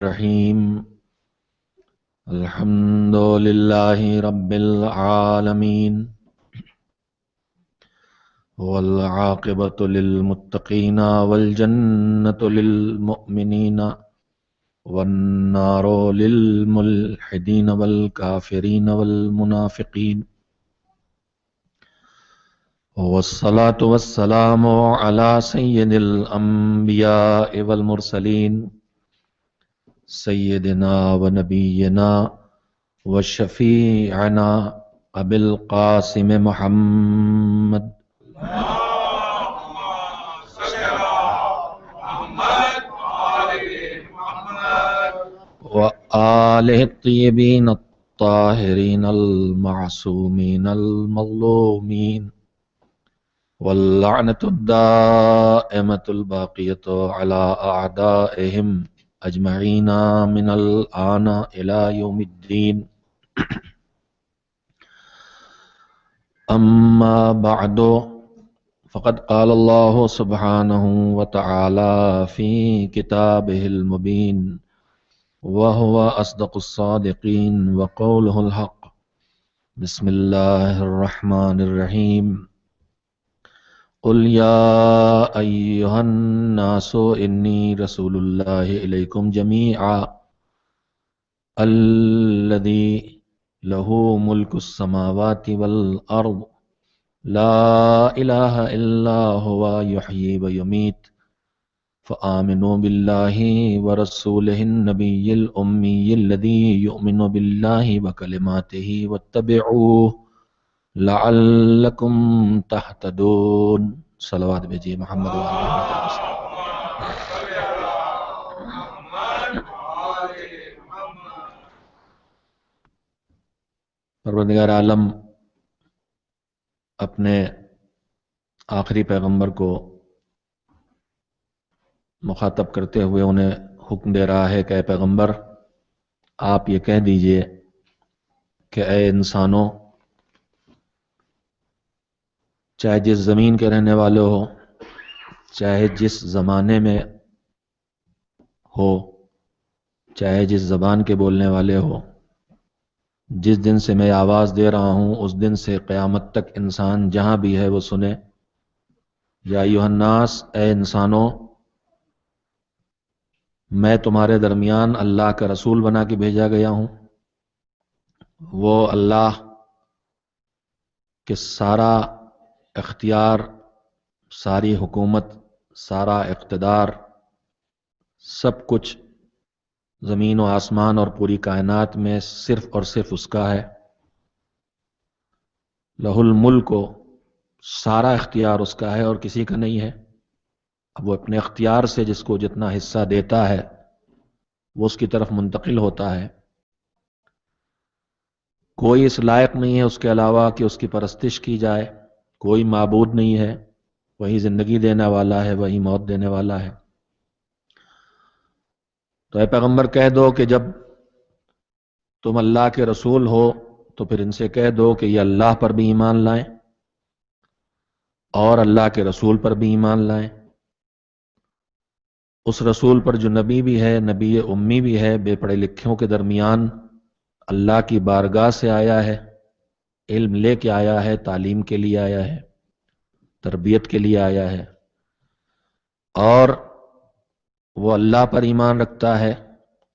الرحیم الحمد للہ رب العالمین والعاقبۃ للمتقین والجنۃ للمؤمنین والنار للملحدین والکافرین والمنافقین والصلاة والسلام علی سید الانبیاء والمرسلین سیدنا و نبینا و شفیعنا ابی القاسم محمد و آلہ الطیبین الطاہرین المعصومین المظلومین واللعنۃ الدائمۃ الباقیۃ علی اعدائہم اجمعین من الآن الى یوم الدین اما بعد فقد قال اللہ سبحانہ وتعالی فی کتابہ المبین وهو اصدق الصادقین وقولہ الحق بسم اللہ الرحمن الرحیم قل یا ایہا الناس انی رسول اللہ الیکم جمیعا الذی لہ ملک السماوات والارض لا الہ الا هو یحیی ویمیت فآمنوا باللہ ورسولہ النبی الامی الذی یؤمن باللہ وکلماتہ واتبعوہ لعلکم تہتدون صلوات بھیجیے محمد پروردگار عالم اپنے آخری پیغمبر کو مخاطب کرتے ہوئے انہیں حکم دے رہا ہے کہ اے پیغمبر آپ یہ کہہ دیجئے کہ اے انسانوں، چاہے جس زمین کے رہنے والے ہو، چاہے جس زمانے میں ہو، چاہے جس زبان کے بولنے والے ہو، جس دن سے میں آواز دے رہا ہوں اس دن سے قیامت تک انسان جہاں بھی ہے وہ سنے، یا ایھا الناس، اے انسانوں، میں تمہارے درمیان اللہ کا رسول بنا کے بھیجا گیا ہوں۔ وہ اللہ کہ سارا اختیار، ساری حکومت، سارا اقتدار، سب کچھ زمین و آسمان اور پوری کائنات میں صرف اور صرف اس کا ہے۔ لہ الملک، سارا اختیار اس کا ہے اور کسی کا نہیں ہے۔ اب وہ اپنے اختیار سے جس کو جتنا حصہ دیتا ہے وہ اس کی طرف منتقل ہوتا ہے۔ کوئی اس لائق نہیں ہے اس کے علاوہ کہ اس کی پرستش کی جائے، کوئی معبود نہیں ہے، وہی زندگی دینے والا ہے، وہی موت دینے والا ہے۔ تو اے پیغمبر کہہ دو کہ جب تم اللہ کے رسول ہو تو پھر ان سے کہہ دو کہ یہ اللہ پر بھی ایمان لائیں اور اللہ کے رسول پر بھی ایمان لائیں، اس رسول پر جو نبی بھی ہے، نبی امی بھی ہے، بے پڑھے لکھوں کے درمیان اللہ کی بارگاہ سے آیا ہے، علم لے کے آیا ہے، تعلیم کے لیے آیا ہے، تربیت کے لیے آیا ہے، اور وہ اللہ پر ایمان رکھتا ہے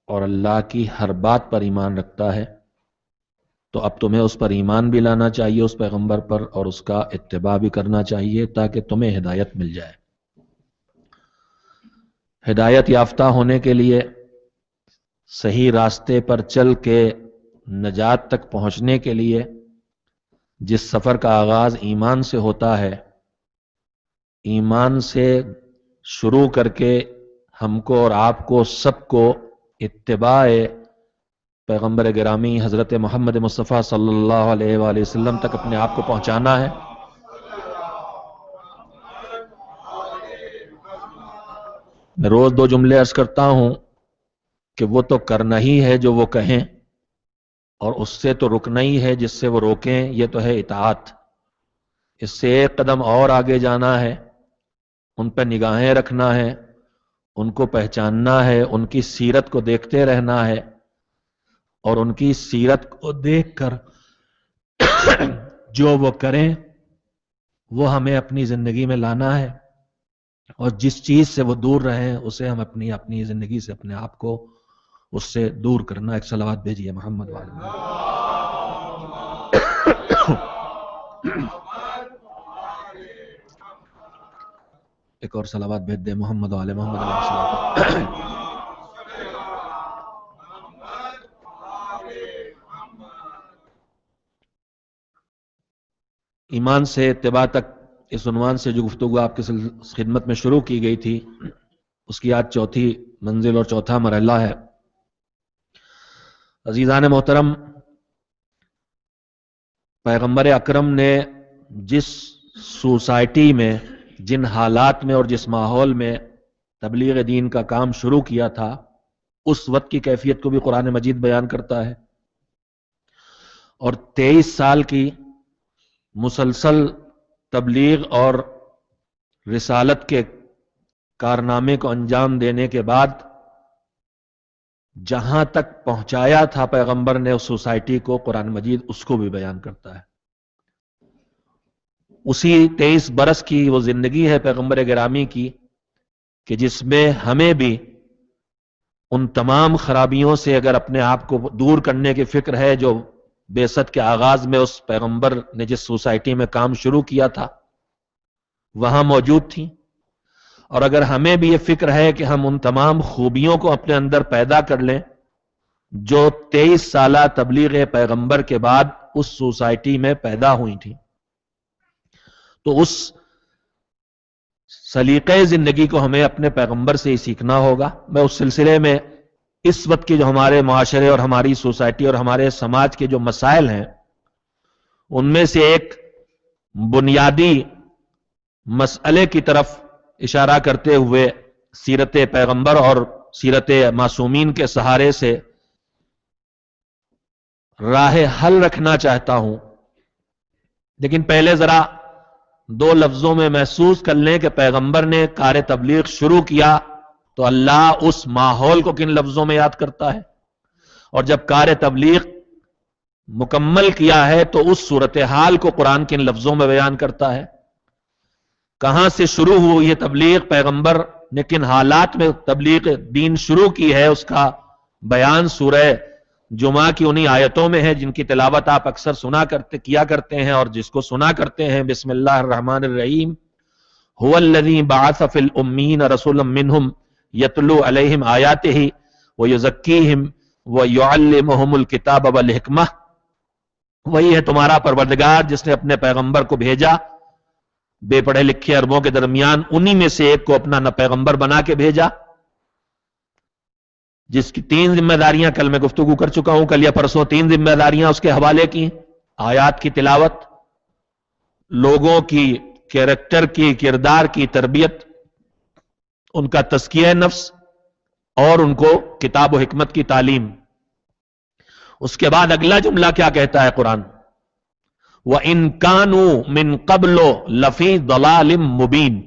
اور اللہ کی ہر بات پر ایمان رکھتا ہے۔ تو اب تمہیں اس پر ایمان بھی لانا چاہیے، اس پیغمبر پر، اور اس کا اتباع بھی کرنا چاہیے تاکہ تمہیں ہدایت مل جائے۔ ہدایت یافتہ ہونے کے لیے، صحیح راستے پر چل کے نجات تک پہنچنے کے لیے، جس سفر کا آغاز ایمان سے ہوتا ہے، ایمان سے شروع کر کے ہم کو اور آپ کو سب کو اتباع پیغمبر گرامی حضرت محمد مصطفیٰ صلی اللہ علیہ وآلہ وسلم تک اپنے آپ کو پہنچانا ہے۔ میں روز دو جملے عرض کرتا ہوں کہ وہ تو کرنا ہی ہے جو وہ کہیں، اور اس سے تو رکنا ہی ہے جس سے وہ روکیں، یہ تو ہے اطاعت۔ اس سے ایک قدم اور آگے جانا ہے، ان پہ نگاہیں رکھنا ہے، ان کو پہچاننا ہے، ان کی سیرت کو دیکھتے رہنا ہے، اور ان کی سیرت کو دیکھ کر جو وہ کریں وہ ہمیں اپنی زندگی میں لانا ہے، اور جس چیز سے وہ دور رہیں اسے ہم اپنی زندگی سے اپنے آپ کو اس سے دور کرنا۔ ایک صلوات بھیجیے محمد والے محمد۔ ایک اور صلوات بھیج دے محمد والے محمد علیہ السلام۔ ایمان سے اتباع تک اس عنوان سے جو گفتگو آپ کی خدمت میں شروع کی گئی تھی، اس کی آج چوتھی منزل اور چوتھا مرحلہ ہے۔ عزیزان محترم، پیغمبر اکرم نے جس سوسائٹی میں، جن حالات میں اور جس ماحول میں تبلیغ دین کا کام شروع کیا تھا، اس وقت کی کیفیت کو بھی قرآن مجید بیان کرتا ہے، اور 23 سال کی مسلسل تبلیغ اور رسالت کے کارنامے کو انجام دینے کے بعد جہاں تک پہنچایا تھا پیغمبر نے اس سوسائٹی کو، قرآن مجید اس کو بھی بیان کرتا ہے۔ اسی 23 برس کی وہ زندگی ہے پیغمبر گرامی کی کہ جس میں ہمیں بھی ان تمام خرابیوں سے اگر اپنے آپ کو دور کرنے کی فکر ہے جو بعثت کے آغاز میں اس پیغمبر نے جس سوسائٹی میں کام شروع کیا تھا وہاں موجود تھی، اور اگر ہمیں بھی یہ فکر ہے کہ ہم ان تمام خوبیوں کو اپنے اندر پیدا کر لیں جو 23 سالہ تبلیغ پیغمبر کے بعد اس سوسائٹی میں پیدا ہوئی تھی، تو اس سلیقے زندگی کو ہمیں اپنے پیغمبر سے ہی سیکھنا ہوگا۔ میں اس سلسلے میں اس وقت کے جو ہمارے معاشرے اور ہماری سوسائٹی اور ہمارے سماج کے جو مسائل ہیں ان میں سے ایک بنیادی مسئلے کی طرف اشارہ کرتے ہوئے سیرت پیغمبر اور سیرت معصومین کے سہارے سے راہ حل رکھنا چاہتا ہوں، لیکن پہلے ذرا 2 لفظوں میں محسوس کر لیں کہ پیغمبر نے کار تبلیغ شروع کیا تو اللہ اس ماحول کو کن لفظوں میں یاد کرتا ہے، اور جب کار تبلیغ مکمل کیا ہے تو اس صورتحال کو قرآن کن لفظوں میں بیان کرتا ہے۔ کہاں سے شروع ہوئی یہ تبلیغ، پیغمبر نے کن حالات میں تبلیغ دین شروع کی ہے، اس کا بیان سورہ جمعہ کی انہی آیتوں میں ہے جن کی تلاوت آپ اکثر کیا کرتے ہیں اور جس کو سنا کرتے ہیں۔ بسم اللہ الرحمن الرحیم۔ هو الذی بعث فی الامین رسولا منہم یتلو علیہم آیاتہ ویزکیہم ویعلمہم الکتاب والحکمہ۔ وہی ہے تمہارا پروردگار جس نے اپنے پیغمبر کو بھیجا بے پڑھے لکھے عربوں کے درمیان، انہی میں سے ایک کو اپنا پیغمبر بنا کے بھیجا، جس کی 3 ذمہ داریاں کل میں گفتگو کر چکا ہوں، کل یا پرسوں 3 ذمہ داریاں اس کے حوالے کی: آیات کی تلاوت، لوگوں کی کیریکٹر کی، کردار کی تربیت، ان کا تزکیہ نفس، اور ان کو کتاب و حکمت کی تعلیم۔ اس کے بعد اگلا جملہ کیا کہتا ہے قرآن؟ وَإِن كَانُوا مِن قَبْلُ لَفِي ضَلَالٍ مُبِينٍ۔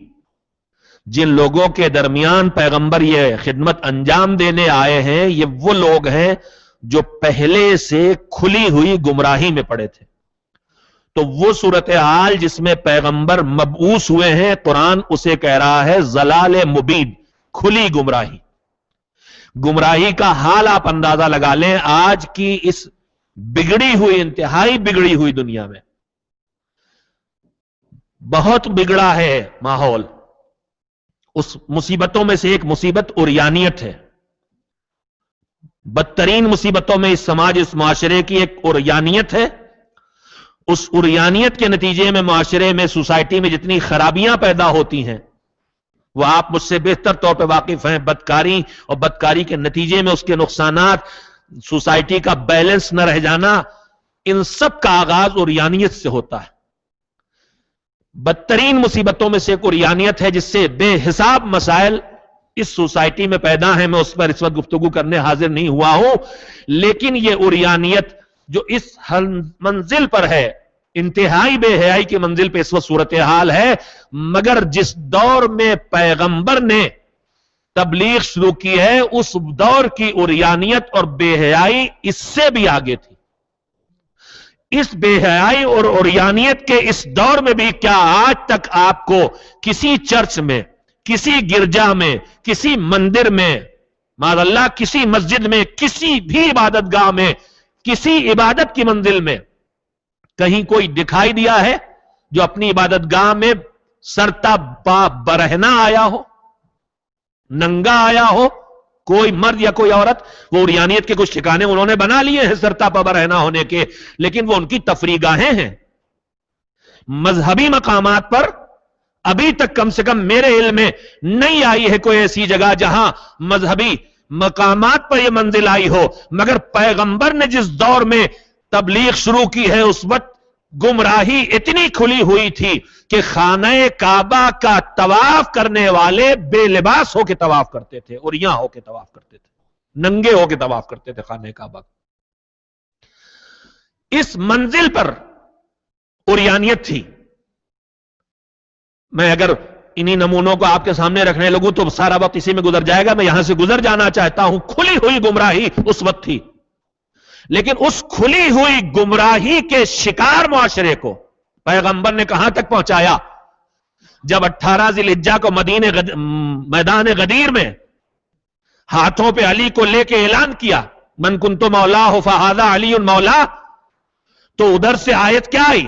جن لوگوں کے درمیان پیغمبر یہ خدمت انجام دینے آئے ہیں یہ وہ لوگ ہیں جو پہلے سے کھلی ہوئی گمراہی میں پڑے تھے۔ تو وہ صورتحال جس میں پیغمبر مبعوث ہوئے ہیں، قرآن اسے کہہ رہا ہے ضلال مبین، کھلی گمراہی۔ گمراہی کا حال آپ اندازہ لگا لیں آج کی اس بگڑی ہوئی، انتہائی بگڑی ہوئی دنیا میں۔ بہت بگڑا ہے ماحول۔ اس مصیبتوں میں سے ایک مصیبت عریانیت ہے۔ بدترین مصیبتوں میں اس سماج، اس معاشرے کی ایک عریانیت ہے۔ اس عریانیت کے نتیجے میں معاشرے میں، سوسائٹی میں جتنی خرابیاں پیدا ہوتی ہیں وہ آپ مجھ سے بہتر طور پہ واقف ہیں۔ بدکاری اور بدکاری کے نتیجے میں اس کے نقصانات، سوسائٹی کا بیلنس نہ رہ جانا، ان سب کا آغاز عریانیت سے ہوتا ہے۔ بدترین مصیبتوں میں سے ایک عریانیت ہے جس سے بے حساب مسائل اس سوسائٹی میں پیدا ہیں۔ میں اس پر اس وقت گفتگو کرنے حاضر نہیں ہوا ہوں، لیکن یہ عریانیت جو اس منزل پر ہے، انتہائی بے حیائی کی منزل پہ اس وقت صورتحال ہے، مگر جس دور میں پیغمبر نے تبلیغ شروع کی ہے، اس دور کی عریانیت اور بے حیائی اس سے بھی آگے تھی. اس بے حیائی اور عریانیت کے اس دور میں بھی کیا آج تک آپ کو کسی چرچ میں، کسی گرجا میں، کسی مندر میں، معاذ اللہ کسی مسجد میں، کسی بھی عبادت گاہ میں، کسی عبادت کی منزل میں کہیں کوئی دکھائی دیا ہے جو اپنی عبادت گاہ میں سرتا پا برہنا آیا ہو، ننگا آیا ہو؟ کوئی مرد یا کوئی عورت، وہ عریانیت کے کچھ ٹھکانے انہوں نے بنا لیے ہیں سرتا پا برہنا ہونے کے، لیکن وہ ان کی تفریح گاہیں ہیں. مذہبی مقامات پر ابھی تک کم سے کم میرے علم میں نہیں آئی ہے کوئی ایسی جگہ جہاں مذہبی مقامات پر یہ منزل آئی ہو. مگر پیغمبر نے جس دور میں تبلیغ شروع کی ہے اس وقت گمراہی اتنی کھلی ہوئی تھی کہ خانہ کعبہ کا طواف کرنے والے بے لباس ہو کے طواف کرتے تھے، عریاں ہو کے طواف کرتے تھے، ننگے ہو کے طواف کرتے تھے خانہ کعبہ. اس منزل پر عریانیت تھی. میں اگر انہی نمونوں کو آپ کے سامنے رکھنے لگوں تو سارا وقت اسی میں گزر جائے گا. میں یہاں سے گزر جانا چاہتا ہوں. کھلی ہوئی گمراہی اس وقت تھی، لیکن اس کھلی ہوئی گمراہی کے شکار معاشرے کو پیغمبر نے کہاں تک پہنچایا؟ جب 18 ذی الحجہ کو میدان غدیر میں ہاتھوں پہ علی کو لے کے اعلان کیا، من کنت مولا فہذا علی مولا، تو ادھر سے آیت کیا آئی؟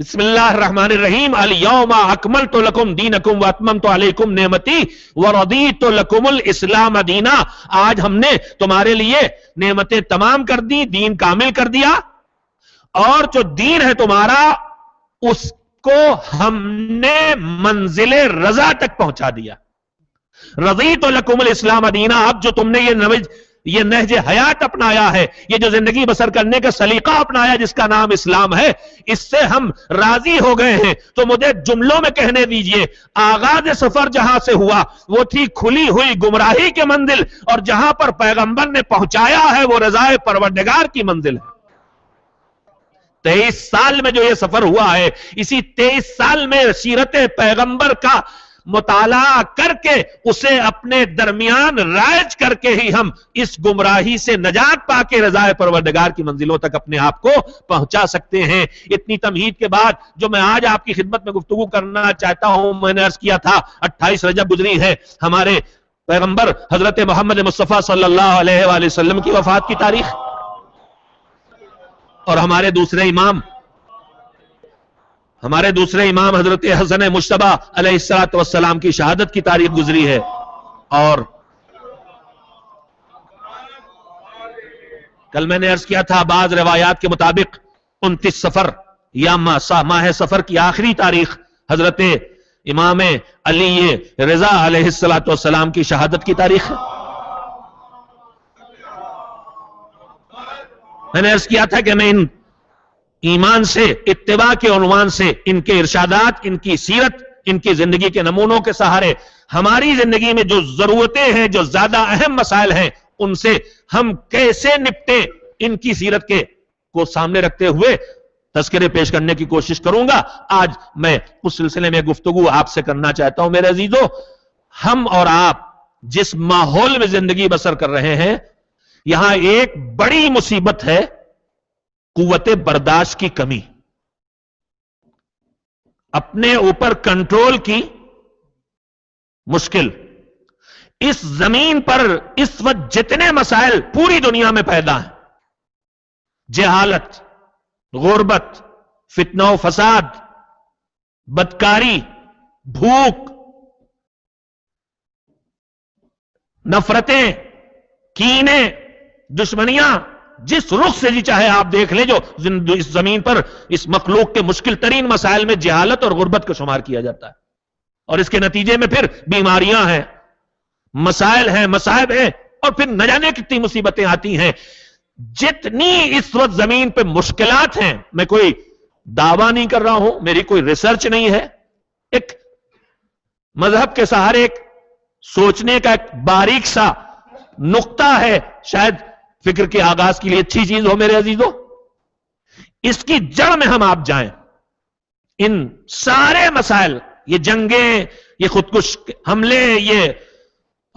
بسم اللہ الرحمن الرحیم، الیوم اکملت لکم دینکم واتممت علیکم نعمتی ورضیت لکم الاسلام دینا. آج ہم نے تمہارے لیے نعمتیں تمام کر دی، دین کامل کر دیا، اور جو دین ہے تمہارا اس کو ہم نے منزل رضا تک پہنچا دیا. رضیت لکم الاسلام دینا. اب جو تم نے یہ نہج حیات اپنایا ہے، یہ جو زندگی بسر کرنے کا سلیقہ اپنایا جس کا نام اسلام ہے، اس سے ہم راضی ہو گئے ہیں. تو مجھے جملوں میں کہنے دیجئے، آغاز سفر جہاں سے ہوا وہ تھی کھلی ہوئی گمراہی کے منزل، اور جہاں پر پیغمبر نے پہنچایا ہے وہ رضائے پروردگار کی منزل ہے. 23 سال میں جو یہ سفر ہوا ہے، اسی 23 سال میں سیرت پیغمبر کا مطالعہ کر کے اسے اپنے درمیان رائج کر کے ہی ہم اس گمراہی سے نجات پا کے رضائے پروردگار کی منزلوں تک اپنے آپ کو پہنچا سکتے ہیں. اتنی تمہید کے بعد جو میں آج آپ کی خدمت میں گفتگو کرنا چاہتا ہوں، میں نے عرض کیا تھا 28 رجب گزری ہے ہمارے پیغمبر حضرت محمد مصطفیٰ صلی اللہ علیہ وآلہ وسلم کی وفات کی تاریخ، اور ہمارے دوسرے امام حضرت حسن مجتبی علیہ السلام کی شہادت کی تاریخ گزری ہے. اور کل میں نے عرض کیا تھا بعض روایات کے مطابق 29 صفر یا ماہ صفر کی آخری تاریخ حضرت امام علی رضا علیہ السلام کی شہادت کی تاریخ ہے. میں نے عرض کیا تھا کہ میں ان ایمان سے، اتباع کے عنوان سے، ان کے ارشادات، ان کی سیرت، ان کی زندگی کے نمونوں کے سہارے ہماری زندگی میں جو ضرورتیں ہیں، جو زیادہ اہم مسائل ہیں، ان سے ہم کیسے نپٹیں، ان کی سیرت کو سامنے رکھتے ہوئے تذکرے پیش کرنے کی کوشش کروں گا. آج میں اس سلسلے میں گفتگو آپ سے کرنا چاہتا ہوں. میرے عزیزو، ہم اور آپ جس ماحول میں زندگی بسر کر رہے ہیں، یہاں ایک بڑی مصیبت ہے، قوت برداشت کی کمی، اپنے اوپر کنٹرول کی مشکل. اس زمین پر اس وقت جتنے مسائل پوری دنیا میں پیدا ہیں، جہالت، غربت، فتنہ و فساد، بدکاری، بھوک، نفرتیں، کینے، دشمنیاں، جس رخ سے جی چاہے آپ دیکھ لیں، جو اس زمین پر اس مخلوق کے مشکل ترین مسائل میں جہالت اور غربت کا شمار کیا جاتا ہے. اور اس کے نتیجے میں پھر بیماریاں ہیں، مسائل ہیں، مصائب ہیں، اور پھر نہ جانے کتنی مصیبتیں آتی ہیں. جتنی اس وقت زمین پہ مشکلات ہیں، میں کوئی دعویٰ نہیں کر رہا ہوں، میری کوئی ریسرچ نہیں ہے، ایک مذہب کے سہارے ایک سوچنے کا ایک باریک سا نقطہ ہے، شاید فکر کے آغاز کے لیے اچھی چیز ہو. میرے عزیزو، اس کی جڑ میں ہم آپ جائیں، ان سارے مسائل، یہ جنگیں، یہ خودکش حملے، یہ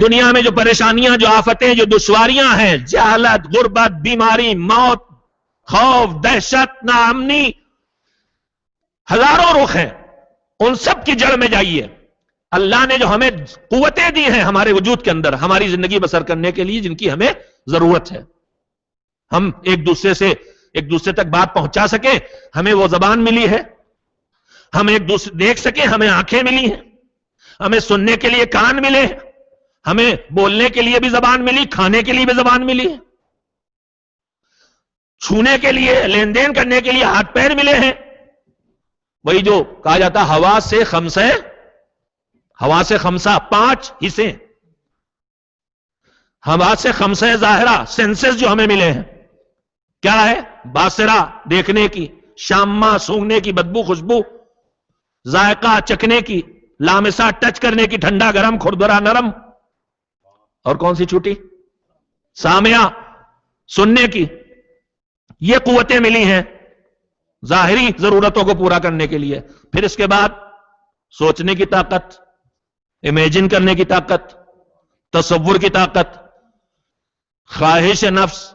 دنیا میں جو پریشانیاں، جو آفتیں، جو دشواریاں ہیں، جہالت، غربت، بیماری، موت، خوف، دہشت، ناامنی، ہزاروں رخ ہیں، ان سب کی جڑ میں جائیے۔ اللہ نے جو ہمیں قوتیں دی ہیں ہمارے وجود کے اندر ہماری زندگی بسر کرنے کے لیے، جن کی ہمیں ضرورت ہے، ہم ایک دوسرے تک بات پہنچا سکیں، ہمیں وہ زبان ملی ہے، ہم ایک دوسرے دیکھ سکیں، ہمیں آنکھیں ملی ہیں، ہمیں سننے کے لیے کان ملے ہیں، ہمیں بولنے کے لیے بھی زبان ملی، کھانے کے لیے بھی زبان ملی ہے، چھونے کے لیے، لین دین کرنے کے لیے ہاتھ پیر ملے ہیں۔ وہی جو کہا جاتا ہوا سے خمسہ 5 حصے، ہوا سے خمسہ ظاہرہ، سینسز جو ہمیں ملے ہیں، کیا ہے؟ باصرہ دیکھنے کی، شامہ سونگنے کی، بدبو خوشبو، ذائقہ چکھنے کی، لامسہ ٹچ کرنے کی، ٹھنڈا گرم کھردرا نرم، اور کون سی چھوٹی؟ سامعہ سننے کی۔ یہ قوتیں ملی ہیں ظاہری ضرورتوں کو پورا کرنے کے لیے۔ پھر اس کے بعد سوچنے کی طاقت، امیجن کرنے کی طاقت، تصور کی طاقت، خواہش نفس،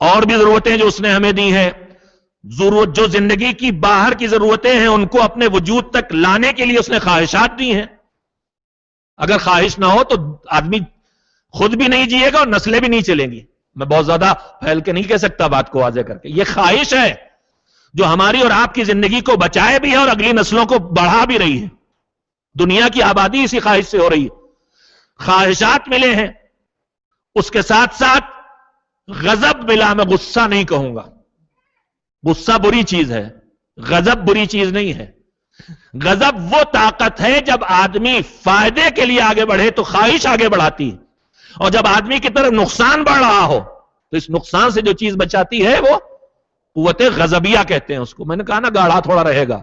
اور بھی ضرورتیں جو اس نے ہمیں دی ہیں، جو زندگی کی باہر کی ضرورتیں ہیں ان کو اپنے وجود تک لانے کے لیے اس نے خواہشات دی ہیں۔ اگر خواہش نہ ہو تو آدمی خود بھی نہیں جیے گا اور نسلیں بھی نہیں چلیں گی۔ میں بہت زیادہ پھیل کے نہیں کہہ سکتا بات کو واضح کر کے، یہ خواہش ہے جو ہماری اور آپ کی زندگی کو بچائے بھی ہے اور اگلی نسلوں کو بڑھا بھی رہی ہے۔ دنیا کی آبادی اسی خواہش سے ہو رہی ہے۔ خواہشات ملے ہیں، اس کے ساتھ ساتھ غضب ملا۔ میں غصہ نہیں کہوں گا، غصہ بری چیز ہے، غضب بری چیز نہیں ہے۔ غضب وہ طاقت ہے جب آدمی فائدے کے لیے آگے بڑھے تو خواہش آگے بڑھاتی ہے، اور جب آدمی کی طرف نقصان بڑھ رہا ہو تو اس نقصان سے جو چیز بچاتی ہے وہ قوت غضبیہ کہتے ہیں اس کو۔ میں نے کہا نا گاڑھا تھوڑا رہے گا۔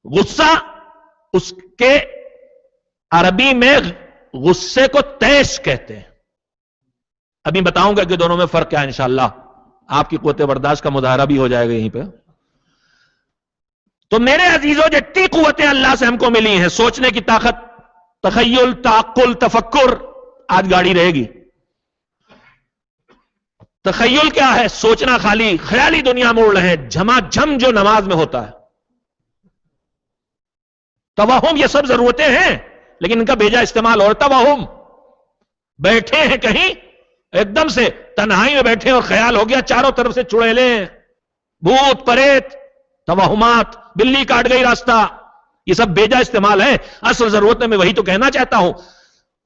غصہ، اس کے عربی میں غصے کو تیش کہتے ہیں۔ ابھی بتاؤں گا کہ دونوں میں فرق کیا ہے انشاءاللہ، آپ کی قوت برداشت کا مظاہرہ بھی ہو جائے گا یہیں پہ۔ تو میرے عزیزوں، جتنی قوتیں اللہ سے ہم کو ملی ہیں، سوچنے کی طاقت، تخیل، تعقل، تفکر، آج گاڑی رہے گی۔ تخیل کیا ہے؟ سوچنا، خالی خیالی دنیا میں اڑ رہے ہیں، جھما جھم جو نماز میں ہوتا ہے۔ توہم، یہ سب ضرورتیں ہیں لیکن ان کا بیجا استعمال اور توہم، بیٹھے ہیں کہیں ایک دم سے تنہائی میں بیٹھے اور خیال ہو گیا چاروں طرف سے چڑیلے، بھوت پریت، توہمات، بلی کاٹ گئی راستہ، یہ سب بیجا استعمال ہے۔ اصل ضرورت میں وہی تو کہنا چاہتا ہوں،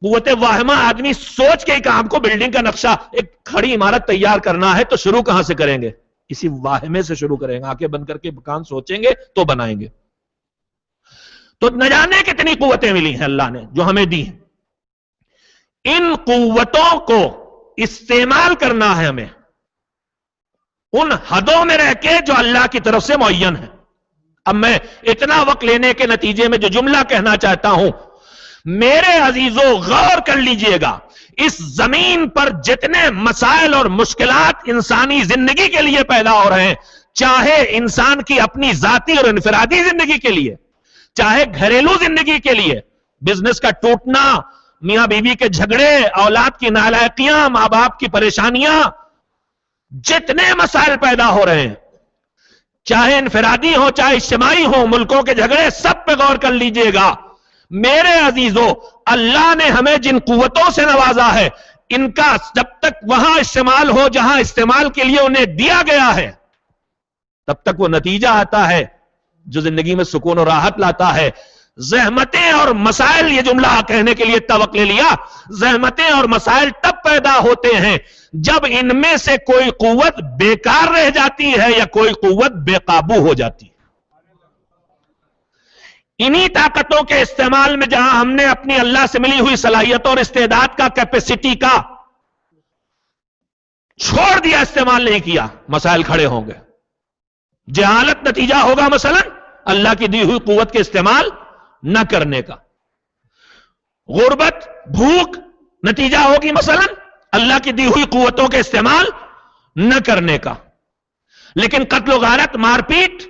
قوت واہمہ آدمی سوچ کے کام کو، بلڈنگ کا نقشہ، ایک کھڑی عمارت تیار کرنا ہے تو شروع کہاں سے کریں گے؟ اسی واہمے سے شروع کریں گے، آنکھیں بند کر کے مکان سوچیں گے تو بنائیں گے۔ تو نہ جانے کتنی قوتیں ملی ہیں اللہ نے جو ہمیں دی ہیں۔ ان قوتوں کو استعمال کرنا ہے ہمیں ان حدوں میں رہ کے جو اللہ کی طرف سے معین ہے۔ اب میں اتنا وقت لینے کے نتیجے میں جو جملہ کہنا چاہتا ہوں، میرے عزیزوں غور کر لیجئے گا، اس زمین پر جتنے مسائل اور مشکلات انسانی زندگی کے لیے پیدا ہو رہے ہیں، چاہے انسان کی اپنی ذاتی اور انفرادی زندگی کے لیے، چاہے گھریلو زندگی کے لیے، بزنس کا ٹوٹنا، میاں بیوی کے جھگڑے، اولاد کی نالائقیاں، ماں باپ کی پریشانیاں، جتنے مسائل پیدا ہو رہے ہیں، چاہے انفرادی ہو چاہے اجتماعی ہو، ملکوں کے جھگڑے، سب پہ غور کر لیجئے گا۔ میرے عزیزوں، اللہ نے ہمیں جن قوتوں سے نوازا ہے، ان کا جب تک وہاں استعمال ہو جہاں استعمال کے لیے انہیں دیا گیا ہے، تب تک وہ نتیجہ آتا ہے جو زندگی میں سکون اور راحت لاتا ہے۔ زحمتیں اور مسائل، یہ جملہ کہنے کے لیے توقع لے لیا، زحمتیں اور مسائل تب پیدا ہوتے ہیں جب ان میں سے کوئی قوت بیکار رہ جاتی ہے یا کوئی قوت بے قابو ہو جاتی ہے۔ انہی طاقتوں کے استعمال میں جہاں ہم نے اپنی اللہ سے ملی ہوئی صلاحیتوں اور استعداد کا، کیپیسٹی کا چھوڑ دیا، استعمال نہیں کیا، مسائل کھڑے ہوں گے۔ جہالت نتیجہ ہوگا مثلا اللہ کی دی ہوئی قوت کے استعمال نہ کرنے کا۔ غربت، بھوک نتیجہ ہوگی مثلا اللہ کی دی ہوئی قوتوں کے استعمال نہ کرنے کا۔ لیکن قتل و غارت، مار پیٹ،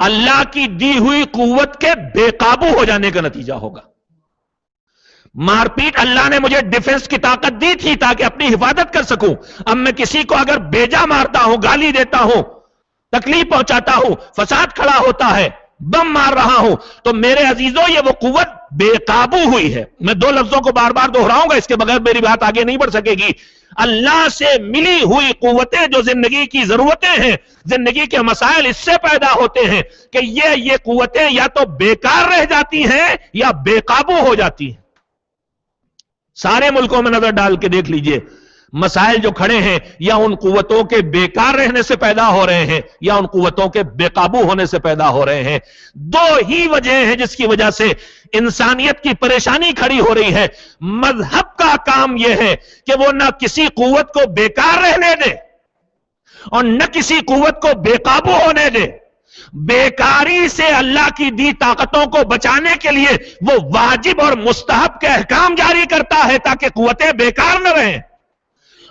اللہ کی دی ہوئی قوت کے بے قابو ہو جانے کا نتیجہ ہوگا. مار پیٹ اللہ نے مجھے ڈیفنس کی طاقت دی تھی تاکہ اپنی حفاظت کر سکوں. اب میں کسی کو اگر بیجا مارتا ہوں، گالی دیتا ہوں، تکلیف پہنچاتا ہوں، فساد کھڑا ہوتا ہے، بم مار رہا ہوں، تو میرے عزیزوں یہ وہ قوت بے قابو ہوئی ہے. میں دو لفظوں کو بار بار دہراؤں گا، اس کے بغیر میری بات آگے نہیں بڑھ سکے گی. اللہ سے ملی ہوئی قوتیں جو زندگی کی ضرورتیں ہیں، زندگی کے مسائل اس سے پیدا ہوتے ہیں کہ یہ قوتیں یا تو بیکار رہ جاتی ہیں یا بے قابو ہو جاتی ہیں. سارے ملکوں میں نظر ڈال کے دیکھ لیجئے، مسائل جو کھڑے ہیں یا ان قوتوں کے بیکار رہنے سے پیدا ہو رہے ہیں یا ان قوتوں کے بے قابو ہونے سے پیدا ہو رہے ہیں. دو ہی وجہ ہیں جس کی وجہ سے انسانیت کی پریشانی کھڑی ہو رہی ہے. مذہب کا کام یہ ہے کہ وہ نہ کسی قوت کو بیکار رہنے دے اور نہ کسی قوت کو بے قابو ہونے دے. بیکاری سے اللہ کی دی طاقتوں کو بچانے کے لیے وہ واجب اور مستحب کے احکام جاری کرتا ہے تاکہ قوتیں بیکار نہ رہیں،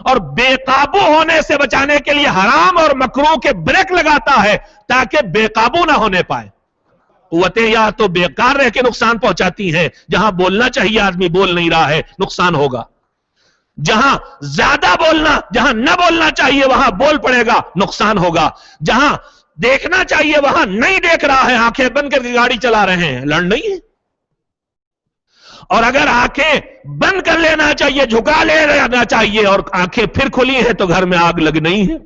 اور بے قابو ہونے سے بچانے کے لیے حرام اور مکروہ کے بریک لگاتا ہے تاکہ بے قابو نہ ہونے پائے. قوتیں یا تو بیکار رہ کے نقصان پہنچاتی ہیں، جہاں بولنا چاہیے آدمی بول نہیں رہا ہے، نقصان ہوگا. جہاں زیادہ بولنا، جہاں نہ بولنا چاہیے وہاں بول پڑے گا، نقصان ہوگا. جہاں دیکھنا چاہیے وہاں نہیں دیکھ رہا ہے، آنکھیں بند کر کے گاڑی چلا رہے ہیں، لڑ نہیں ہے. اور اگر آنکھیں بند کر لینا چاہیے، جھکا لے لینا چاہیے، اور آنکھیں پھر کھلی ہیں تو گھر میں آگ لگ نہیں ہے.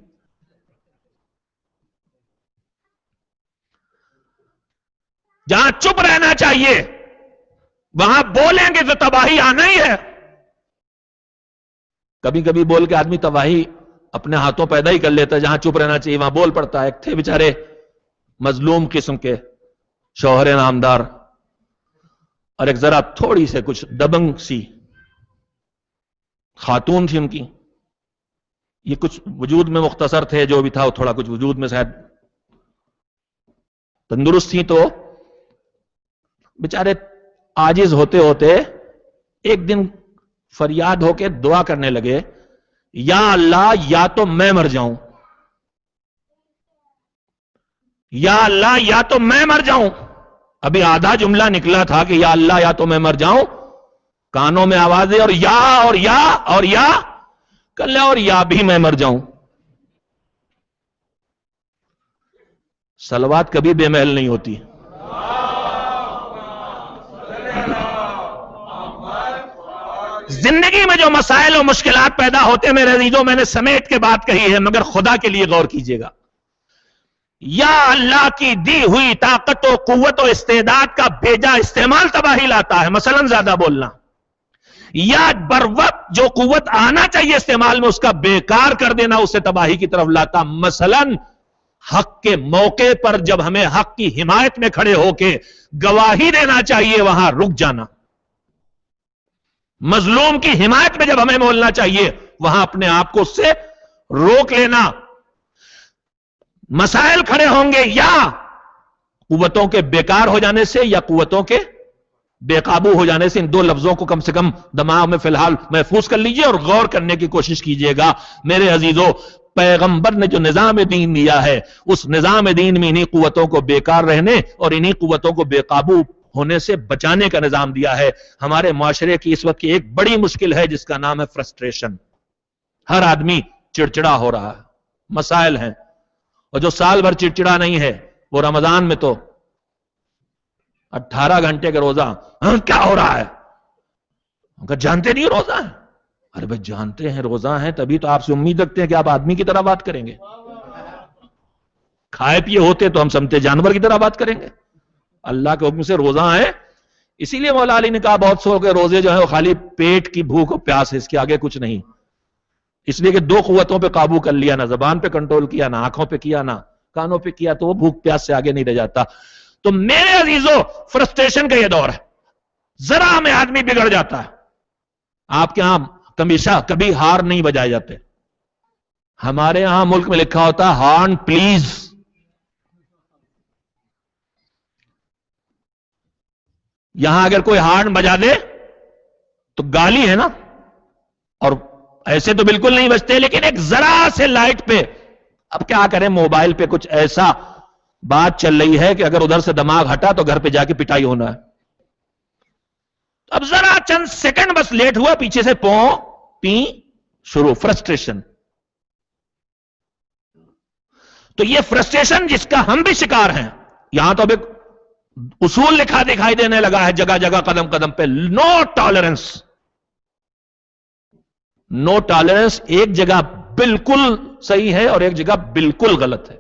جہاں چپ رہنا چاہیے وہاں بولیں گے تو تباہی آنا ہی ہے. کبھی کبھی بول کے آدمی تباہی اپنے ہاتھوں پیدا ہی کر لیتا ہے. جہاں چپ رہنا چاہیے وہاں بول پڑتا ہے. ایک تھے بیچارے مظلوم قسم کے شوہر نامدار، اور ایک ذرا تھوڑی سے کچھ دبنگ سی خاتون تھی ان کی. یہ کچھ وجود میں مختصر تھے، جو بھی تھا وہ تھوڑا کچھ وجود میں شاید تندرست تھی. تو بیچارے عاجز ہوتے ہوتے ایک دن فریاد ہو کے دعا کرنے لگے، یا اللہ یا تو میں مر جاؤں، یا اللہ یا تو میں مر جاؤں. ابھی آدھا جملہ نکلا تھا کہ یا اللہ یا تو میں مر جاؤں، کانوں میں آوازیں اور یا اور یا اور یا کر لے، اور یا بھی میں مر جاؤں. صلوات کبھی بے محل نہیں ہوتی. زندگی میں جو مسائل و مشکلات پیدا ہوتے ہیں میرے عزیزوں، میں نے سمیٹ کے بات کہی ہے، مگر خدا کے لیے غور کیجئے گا. یا اللہ کی دی ہوئی طاقت و قوت و استعداد کا بھیجا استعمال تباہی لاتا ہے. مثلا زیادہ بولنا، یا بر وقت جو قوت آنا چاہیے استعمال میں اس کا بیکار کر دینا اسے تباہی کی طرف لاتا. مثلا حق کے موقع پر جب ہمیں حق کی حمایت میں کھڑے ہو کے گواہی دینا چاہیے وہاں رک جانا. مظلوم کی حمایت میں جب ہمیں بولنا چاہیے وہاں اپنے آپ کو اس سے روک لینا. مسائل کھڑے ہوں گے یا قوتوں کے بیکار ہو جانے سے یا قوتوں کے بے قابو ہو جانے سے. ان دو لفظوں کو کم سے کم دماغ میں فی الحال محفوظ کر لیجئے اور غور کرنے کی کوشش کیجئے گا. میرے عزیزوں، پیغمبر نے جو نظام دین دیا ہے اس نظام دین میں انہی قوتوں کو بیکار رہنے اور انہی قوتوں کو بے قابو ہونے سے بچانے کا نظام دیا ہے. ہمارے معاشرے کی اس وقت کی ایک بڑی مشکل ہے جس کا نام ہے فرسٹریشن. ہر آدمی چڑچڑا ہو رہا ہے، مسائل ہیں. اور جو سال بھر چڑچڑا نہیں ہے وہ رمضان میں تو 18 گھنٹے کا روزہ، کیا ہو رہا ہے؟ جانتے نہیں روزہ ہے؟ ارے بھائی جانتے ہیں روزہ ہیں، تبھی تو آپ سے امید رکھتے ہیں کہ آپ آدمی کی طرح بات کریں گے. کھائے پیے ہوتے تو ہم سمتے جانور کی طرح بات کریں گے. اللہ کے حکم سے روزہ ہیں. اسی لیے مولا علی نے کہا بہت سو کے روزے جو ہیں وہ خالی پیٹ کی بھوک اور پیاس ہے، اس کے آگے کچھ نہیں. اس لیے کہ دو قوتوں پہ قابو کر لیا، نہ زبان پہ کنٹرول کیا، نہ آنکھوں پہ کیا، نہ کانوں پہ کیا، تو وہ بھوک پیاس سے آگے نہیں رہ جاتا. تو میرے عزیزوں، فرسٹریشن کا یہ دور ہے. ذرا میں آدمی بگڑ جاتا ہے. آپ کے ہاں ہمیشہ کبھی ہار نہیں بجائے جاتے. ہمارے ہاں ملک میں لکھا ہوتا ہے ہارن پلیز. یہاں اگر کوئی ہارن بجا دے تو گالی ہے نا. اور ایسے تو بالکل نہیں بجتے، لیکن ایک ذرا سے لائٹ پہ، اب کیا کریں، موبائل پہ کچھ ایسا بات چل رہی ہے کہ اگر ادھر سے دماغ ہٹا تو گھر پہ جا کے پٹائی ہونا ہے. اب ذرا چند سیکنڈ بس لیٹ ہوا, پیچھے سے پو پی شروع, فرسٹریشن. تو یہ فرسٹریشن جس کا ہم بھی شکار ہیں, یہاں تو اب ایک اصول لکھا دکھائی دینے لگا ہے جگہ جگہ قدم قدم پہ, نو ٹالرنس. نو ٹالرنس ایک جگہ بالکل صحیح ہے اور ایک جگہ بالکل غلط ہے.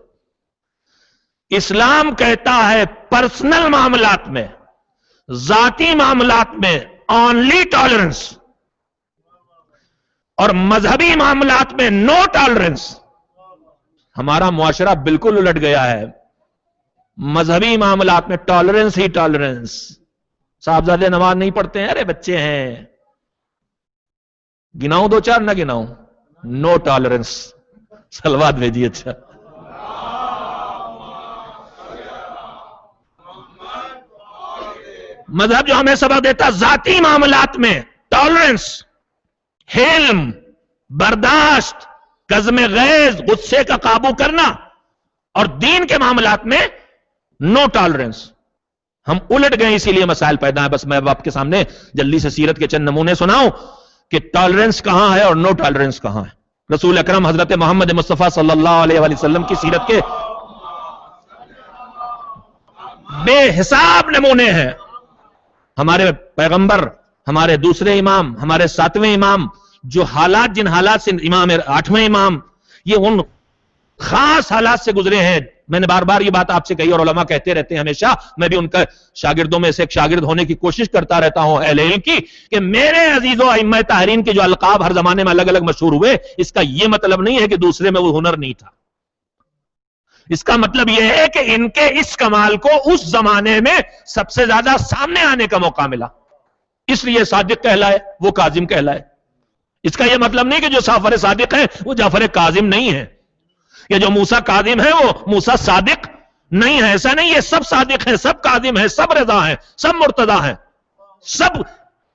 اسلام کہتا ہے پرسنل معاملات میں, ذاتی معاملات میں اونلی ٹالرنس, اور مذہبی معاملات میں نو ٹالرنس. ہمارا معاشرہ بالکل الٹ گیا ہے, مذہبی معاملات میں ٹالرنس ہی ٹالرنس. صاحبزادے نماز نہیں پڑھتے ہیں, ارے بچے ہیں, گناؤں دو چار, نہ گناؤں, نو ٹالرنس. سلوات بھیجیے. اچھا, مذہب جو ہمیں سبق دیتا ذاتی معاملات میں ٹالرنس, حلم, برداشت, کظم غیظ, غصے کا قابو کرنا, اور دین کے معاملات میں نو ٹالرنس. ہم الٹ گئے, اسی لیے مسائل پیدا ہیں. بس میں اب آپ کے سامنے جلدی سے سیرت کے چند نمونے سناؤں کہ ٹالرنس کہاں ہے اور نو ٹالرنس کہاں ہے. رسول اکرم حضرت محمد مصطفیٰ صلی اللہ علیہ وآلہ وسلم کی سیرت کے بے حساب نمونے ہیں. ہمارے پیغمبر, ہمارے دوسرے امام, ہمارے 7ویں امام, جو حالات, جن حالات سے امام 8ویں امام, یہ ان خاص حالات سے گزرے ہیں. میں نے بار بار یہ بات آپ سے کہی اور علماء کہتے رہتے ہیں ہمیشہ, میں بھی ان کا شاگردوں میں سے ایک شاگرد ہونے کی کوشش کرتا رہتا ہوں اہل علم کی, کہ میرے عزیزوں ائمہ طاہرین کے جو القاب ہر زمانے میں الگ الگ مشہور ہوئے, اس کا یہ مطلب نہیں ہے کہ دوسرے میں وہ ہنر نہیں تھا. اس کا مطلب یہ ہے کہ ان کے اس کمال کو اس زمانے میں سب سے زیادہ سامنے آنے کا موقع ملا, اس لیے صادق کہلائے, وہ کاظم کہلائے. اس کا یہ مطلب نہیں کہ جو جعفر صادق ہے وہ جعفر کاظم نہیں ہے, یا جو موسیٰ کاظم ہے وہ موسیٰ صادق نہیں ہے. ایسا نہیں, یہ سب صادق ہیں, سب کاظم ہیں, سب رضا ہیں, سب مرتضی ہیں, سب.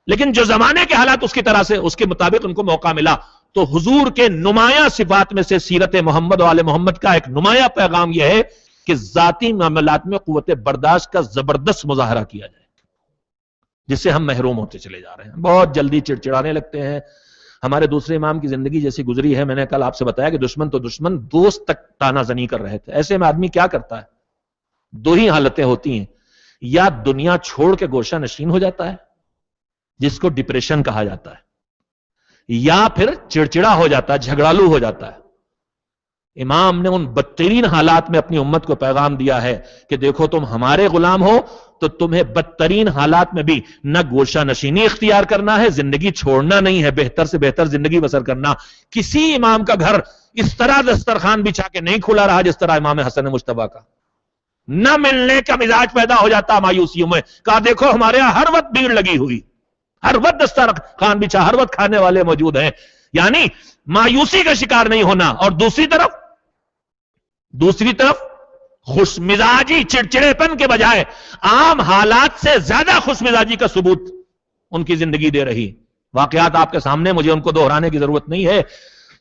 لیکن جو زمانے کے حالات اس کی طرح سے, اس کے مطابق ان کو موقع ملا. تو حضور کے نمایاں صفات میں سے سیرت محمد و آل محمد کا ایک نمایاں پیغام یہ ہے کہ ذاتی معاملات میں قوت برداشت کا زبردست مظاہرہ کیا جائے, جس سے ہم محروم ہوتے چلے جا رہے ہیں. بہت جلدی چڑچڑانے لگتے ہیں. ہمارے دوسرے امام کی زندگی جیسی گزری ہے, میں نے کل آپ سے بتایا کہ دشمن تو دشمن, دوست تک تانا زنی کر رہے تھے. ایسے میں آدمی کیا کرتا ہے؟ دو ہی حالتیں ہوتی ہیں, یا دنیا چھوڑ کے گوشہ نشین ہو جاتا ہے, جس کو ڈپریشن کہا جاتا ہے, یا پھر چڑچڑا ہو جاتا ہے, جھگڑالو ہو جاتا ہے. امام نے ان بدترین حالات میں اپنی امت کو پیغام دیا ہے کہ دیکھو تم ہمارے غلام ہو تو تمہیں بدترین حالات میں بھی نہ گوشہ نشینی اختیار کرنا ہے, زندگی چھوڑنا نہیں ہے, بہتر سے بہتر زندگی بسر کرنا. کسی امام کا گھر اس طرح دسترخوان بچھا کے نہیں کھلا رہا جس طرح امام حسن مجتبیٰ کا. نہ ملنے کا مزاج پیدا ہو جاتا مایوسیوں میں, کہا دیکھو ہمارے یہاں ہر وقت بھیڑ لگی ہوئی, ہر وقت دسترخوان بچھا, ہر وقت کھانے والے موجود ہیں. یعنی مایوسی کا شکار نہیں ہونا. اور دوسری طرف خوش مزاجی, چڑچڑے پن کے بجائے عام حالات سے زیادہ خوش مزاجی کا ثبوت ان کی زندگی دے رہی. واقعات آپ کے سامنے, مجھے ان کو دہرانے کی ضرورت نہیں ہے.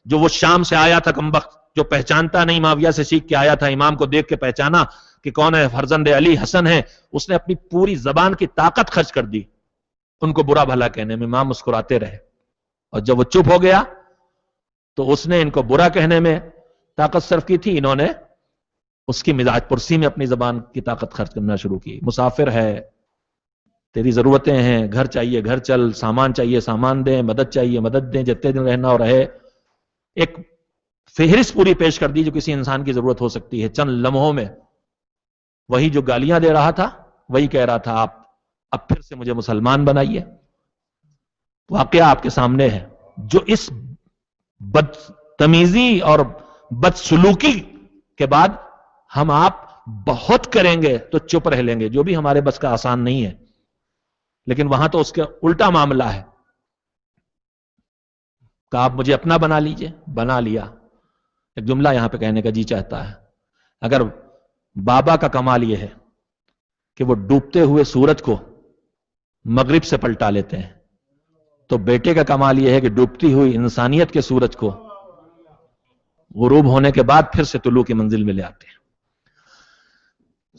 جو وہ شام سے آیا تھا کمبخت, جو پہچانتا نہیں, معاویہ سے سیکھ کے آیا تھا, امام کو دیکھ کے پہچانا کہ کون ہے, فرزند علی حسن ہے. اس نے اپنی پوری زبان کی طاقت خرچ کر دی ان کو برا بھلا کہنے میں. امام مسکراتے رہے, اور جب وہ چپ ہو گیا تو اس نے ان کو برا کہنے میں طاقت صرف کی تھی, انہوں نے اس کی مزاج پرسی میں اپنی زبان کی طاقت خرچ کرنا شروع کی. مسافر ہے, تیری ضرورتیں ہیں, گھر چاہیے گھر چل, سامان چاہیے سامان دیں, مدد چاہیے مدد دیں, جتنے دن رہنا ہو رہے. ایک فہرست پوری پیش کر دی جو کسی انسان کی ضرورت ہو سکتی ہے. چند لمحوں میں وہی جو گالیاں دے رہا تھا وہی کہہ رہا تھا, آپ اب پھر سے مجھے مسلمان بنائیے. واقعہ آپ کے سامنے ہے. جو اس بدتمیزی اور بدسلوکی کے بعد ہم آپ بہت کریں گے تو چپ رہ لیں گے, جو بھی ہمارے بس کا آسان نہیں ہے. لیکن وہاں تو اس کا الٹا معاملہ ہے. کہ آپ مجھے اپنا بنا لیجئے, بنا لیا. ایک جملہ یہاں پہ کہنے کا جی چاہتا ہے, اگر بابا کا کمال یہ ہے کہ وہ ڈوبتے ہوئے سورج کو مغرب سے پلٹا لیتے ہیں, تو بیٹے کا کمال یہ ہے کہ ڈوبتی ہوئی انسانیت کے سورج کو غروب ہونے کے بعد پھر سے طلوع کی منزل میں لے آتے ہیں.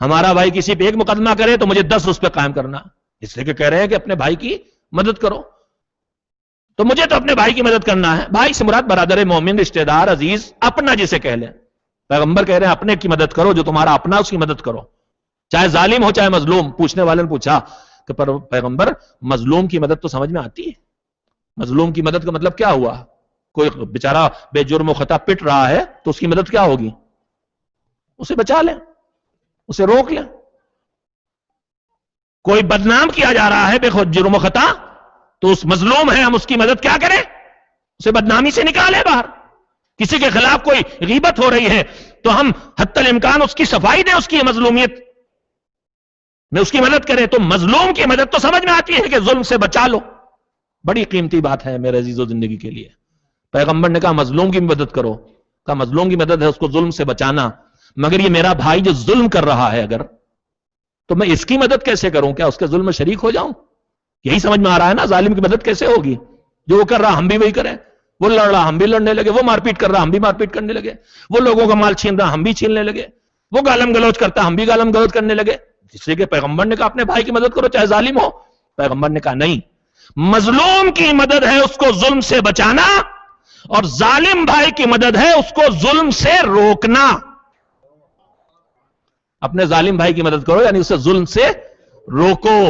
ہمارا بھائی کسی پہ ایک مقدمہ کرے تو مجھے 10 اس پہ قائم کرنا، اس لیے کہ کہہ رہے ہیں کہ اپنے بھائی کی مدد کرو، تو مجھے تو اپنے بھائی کی مدد کرنا ہے۔ بھائی سے مراد برادر مومن، رشتہ دار، عزیز، اپنا جسے کہہ لیں۔ پیغمبر کہہ رہے ہیں اپنے کی مدد کرو، جو تمہارا اپنا اس کی مدد کرو، چاہے ظالم ہو چاہے مظلوم۔ پوچھنے والے نے پوچھا کہ پیغمبر مظلوم کی مدد تو سمجھ میں آتی ہے، مظلوم کی مدد کا مطلب کیا ہوا؟ کوئی بیچارہ بے جرم و خطا پٹ رہا ہے تو اس کی مدد کیا ہوگی؟ اسے بچا لیں، اسے روک لیں۔ کوئی بدنام کیا جا رہا ہے بے خود جرم و خطا تو اس مظلوم ہے، ہم اس کی مدد کیا کریں؟ اسے بدنامی سے نکالیں باہر۔ کسی کے خلاف کوئی غیبت ہو رہی ہے تو ہم حتی الامکان اس کی صفائی دیں، اس کی مظلومیت میں اس کی مدد کریں۔ تو مظلوم کی مدد تو سمجھ میں آتی ہے کہ ظلم سے بچا لو، بڑی قیمتی بات ہے میرے عزیزو زندگی کے لیے۔ پیغمبر نے کہا مظلوم کی مدد کرو، کہا مظلوم کی مدد ہے اس کو ظلم سے بچانا، مگر یہ میرا بھائی جو ظلم کر رہا ہے اگر، تو میں اس کی مدد کیسے کروں؟ کیا اس کے ظلم میں شریک ہو جاؤں؟ یہی سمجھ میں آ رہا ہے نا، ظالم کی مدد کیسے ہوگی؟ جو وہ کر رہا ہم بھی وہی کریں، وہ لڑ رہا ہم بھی لڑنے لگے، وہ مار پیٹ کر رہا ہم بھی مار پیٹ کرنے لگے، وہ لوگوں کا مال چھین رہا ہم بھی چھیننے لگے، وہ گالم گلوچ کرتا ہم بھی گالم گلوچ کرنے لگے۔ جس سے کہ پیغمبر نے کہا اپنے بھائی کی مدد کرو چاہے ظالم ہو۔ پیغمبر نے کہا نہیں، مظلوم کی مدد ہے اس کو ظلم سے بچانا، اور ظالم بھائی کی مدد ہے اس کو ظلم سے روکنا۔ اپنے ظالم بھائی کی مدد کرو یعنی اسے ظلم سے روکو،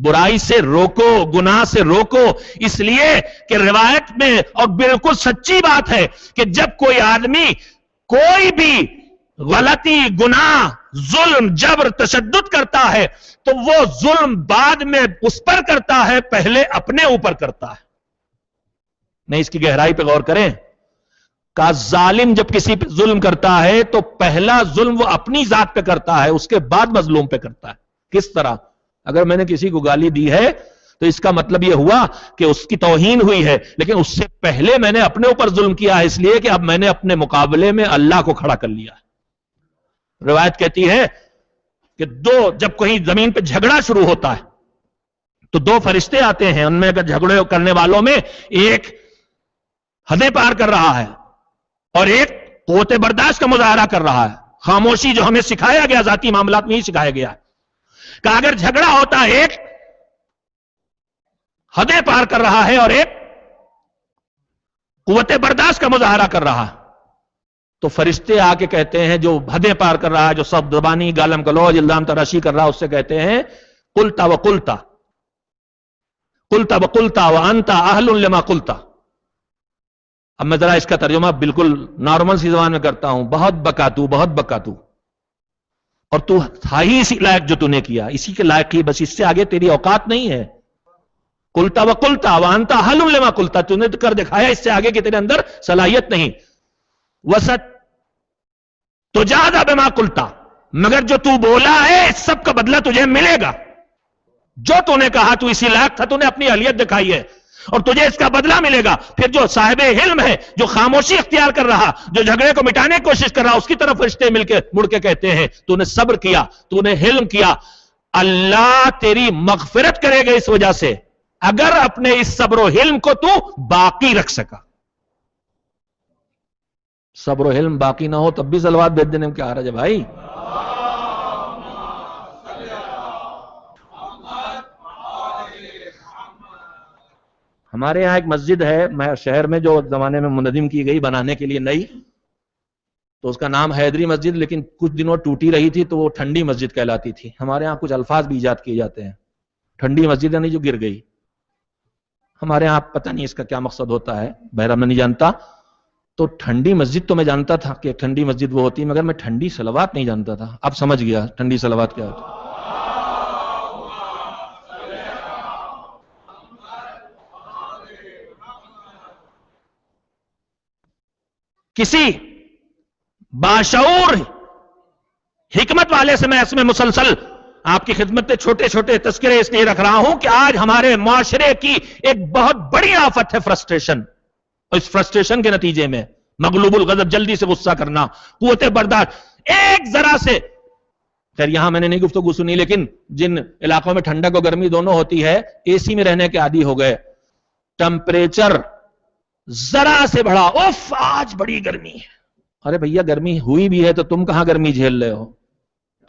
برائی سے روکو، گناہ سے روکو۔ اس لیے کہ روایت میں اور بالکل سچی بات ہے کہ جب کوئی آدمی کوئی بھی غلطی، گناہ، ظلم، جبر، تشدد کرتا ہے تو وہ ظلم بعد میں اس پر کرتا ہے، پہلے اپنے اوپر کرتا ہے۔ نہیں، اس کی گہرائی پہ غور کریں۔ کہ ظالم جب کسی پہ ظلم کرتا ہے تو پہلا ظلم وہ اپنی ذات پہ کرتا ہے، اس کے بعد مظلوم پہ کرتا ہے۔ کس طرح؟ اگر میں نے کسی کو گالی دی ہے تو اس کا مطلب یہ ہوا کہ اس کی توہین ہوئی ہے، لیکن اس سے پہلے میں نے اپنے اوپر ظلم کیا ہے، اس لیے کہ اب میں نے اپنے مقابلے میں اللہ کو کھڑا کر لیا ہے۔ روایت کہتی ہے کہ جب کہیں زمین پہ جھگڑا شروع ہوتا ہے تو 2 فرشتے آتے ہیں، ان میں اگر جھگڑے کرنے والوں میں ایک حدیں پار کر رہا ہے اور ایک قوت برداشت کا مظاہرہ کر رہا ہے۔ خاموشی جو ہمیں سکھایا گیا، ذاتی معاملات میں ہی سکھایا گیا ہے کہ اگر جھگڑا ہوتا ہے ایک حدیں پار کر رہا ہے اور ایک قوت برداشت کا مظاہرہ کر رہا ہے، تو فرشتے آ کے کہتے ہیں جو حدیں پار کر رہا ہے، جو سب زبانی گالم گلوچ الزام تراشی کر رہا ہے، اس سے کہتے ہیں قلتا وقلتا قلتا وقلتا وانت اہل لما قلتا۔ اب میں ذرا اس کا ترجمہ بالکل نارمل سی زبان میں کرتا ہوں، بہت بکا تو، بہت بکا تو، اور تو تھا ہی اسی لائق جو تو نے کیا، اسی کے لائق ہی، بس اس سے آگے تیری اوقات نہیں ہے۔ قلتا وقلتا وانت اہل لما قلتا، تو نے تو کر دکھایا، اس سے آگے کہ تیرے اندر صلاحیت نہیں۔ وسط تو جادا بما قلتا، مگر جو تو بولا ہے اس سب کا بدلہ تجھے ملے گا۔ جو تو نے کہا تو اسی لائق تھا، تو نے اپنی اہلیت دکھائی ہے اور تجھے اس کا بدلہ ملے گا۔ پھر جو صاحب علم ہے، جو خاموشی اختیار کر رہا، جو جھگڑے کو مٹانے کی کوشش کر رہا، اس کی طرف فرشتے مل کے مڑ کے کہتے ہیں تو نے صبر کیا، تو نے حلم کیا، اللہ تیری مغفرت کرے گا اس وجہ سے، اگر اپنے اس صبر و حلم کو تو باقی رکھ سکا۔ صبر و حلم باقی نہ ہو تب بھی صلوات بھیج دینے میں کیا حرج ہے بھائی؟ ہمارے یہاں ایک مسجد ہے شہر میں جو زمانے میں منظم کی گئی بنانے کے لیے نئی، تو اس کا نام حیدری مسجد، لیکن کچھ دنوں ٹوٹی رہی تھی تو وہ ٹھنڈی مسجد کہلاتی تھی۔ ہمارے ہاں کچھ الفاظ بھی ایجاد کیے جاتے ہیں، ٹھنڈی مسجد یعنی جو گر گئی۔ ہمارے ہاں پتہ نہیں اس کا کیا مقصد ہوتا ہے، بہرحال میں نہیں جانتا۔ تو ٹھنڈی مسجد تو میں جانتا تھا کہ ٹھنڈی مسجد وہ ہوتی ہے، مگر میں ٹھنڈی صلوات نہیں جانتا تھا۔ اب سمجھ گیا ٹھنڈی صلوات کیا ہوتی ہے۔ کسی باشعور حکمت والے سے میں اس میں مسلسل آپ کی خدمت میں چھوٹے چھوٹے تذکرے اس لیے رکھ رہا ہوں کہ آج ہمارے معاشرے کی ایک بہت بڑی آفت ہے فرسٹریشن، اور اس فرسٹریشن کے نتیجے میں مغلوب الغضب، جلدی سے غصہ کرنا، قوت برداشت، ایک ذرا سے، خیر یہاں میں نے نہیں گفتگو سنی، لیکن جن علاقوں میں ٹھنڈک اور گرمی دونوں ہوتی ہے، اے سی میں رہنے کے عادی ہو گئے، ٹمپریچر ذرا سے بڑھا، اوف آج بڑی گرمی ہے۔ ارے بھیا گرمی ہوئی بھی ہے تو تم کہاں گرمی جھیل رہے ہو؟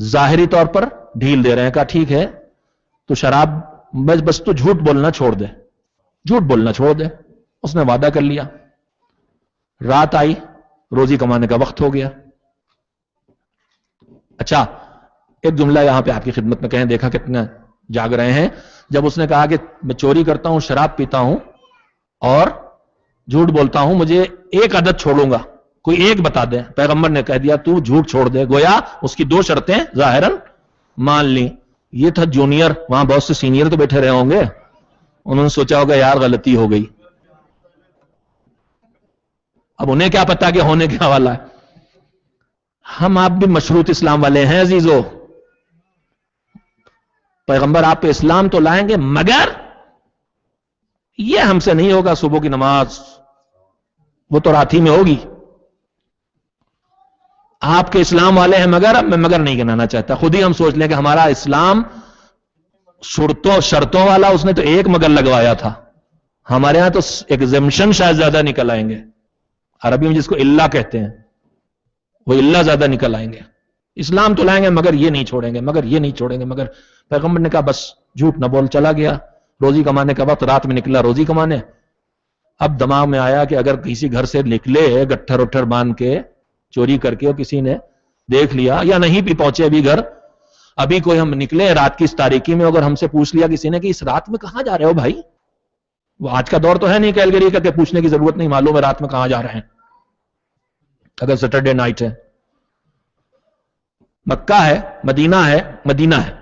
ظاہری طور پر ڈھیل دے رہے ہیں. کہا ٹھیک ہے تو شراب بس تو جھوٹ بولنا چھوڑ دے, جھوٹ بولنا چھوڑ دے. اس نے وعدہ کر لیا. رات آئی, روزی کمانے کا وقت ہو گیا. اچھا ایک جملہ یہاں پہ آپ کی خدمت میں کہیں, دیکھا کتنا جاگ رہے ہیں. جب اس نے کہا کہ میں چوری کرتا ہوں, شراب پیتا ہوں اور جھوٹ بولتا ہوں, مجھے ایک عادت چھوڑوں گا, کوئی ایک بتا دیں. پیغمبر نے کہہ دیا تو جھوٹ چھوڑ دے. گویا اس کی دو شرطیں ظاہراً مان لی. یہ تھا جونیئر, وہاں بہت سے سینئر تو بیٹھے رہے ہوں گے, انہوں نے سوچا ہوگا یار غلطی ہو گئی. اب انہیں کیا پتا کہ ہونے کیا والا ہے. ہم آپ بھی مشروط اسلام والے ہیں عزیزو. پیغمبر آپ پہ اسلام تو لائیں گے مگر یہ ہم سے نہیں ہوگا. صبح کی نماز وہ تو رات ہی میں ہوگی. آپ کے اسلام والے ہیں مگر, اب میں مگر نہیں گنانا چاہتا. خود ہی ہم سوچ لیں کہ ہمارا اسلام شرطوں والا, اس نے تو ایک مگر لگوایا تھا. ہمارے ہاں تو ایگزمپشن شاید زیادہ نکل آئیں گے. عربی میں جس کو اللہ کہتے ہیں وہ اللہ زیادہ نکل آئیں گے. اسلام تو لائیں گے مگر یہ نہیں چھوڑیں گے, مگر یہ نہیں چھوڑیں گے. مگر پیغمبر نے کہا بس جھوٹ نہ بول. چلا گیا روزی کمانے کا وقت, رات میں نکلا روزی کمانے. اب دماغ میں آیا کہ اگر کسی گھر سے نکلے گٹھر اٹھر باندھ کے چوری کر کے, اور کسی نے دیکھ لیا یا نہیں بھی پہنچے ابھی گھر, ابھی کوئی ہم نکلے رات کی اس تاریکی میں, اگر ہم سے پوچھ لیا کسی نے کہ اس رات میں کہاں جا رہے ہو بھائی, وہ آج کا دور تو ہے نہیں کیلگری کا کہ پوچھنے کی ضرورت نہیں, معلوم ہے رات میں کہاں جا رہے ہیں. اگر سیٹرڈے نائٹ ہے, مکہ ہے, مدینہ ہے,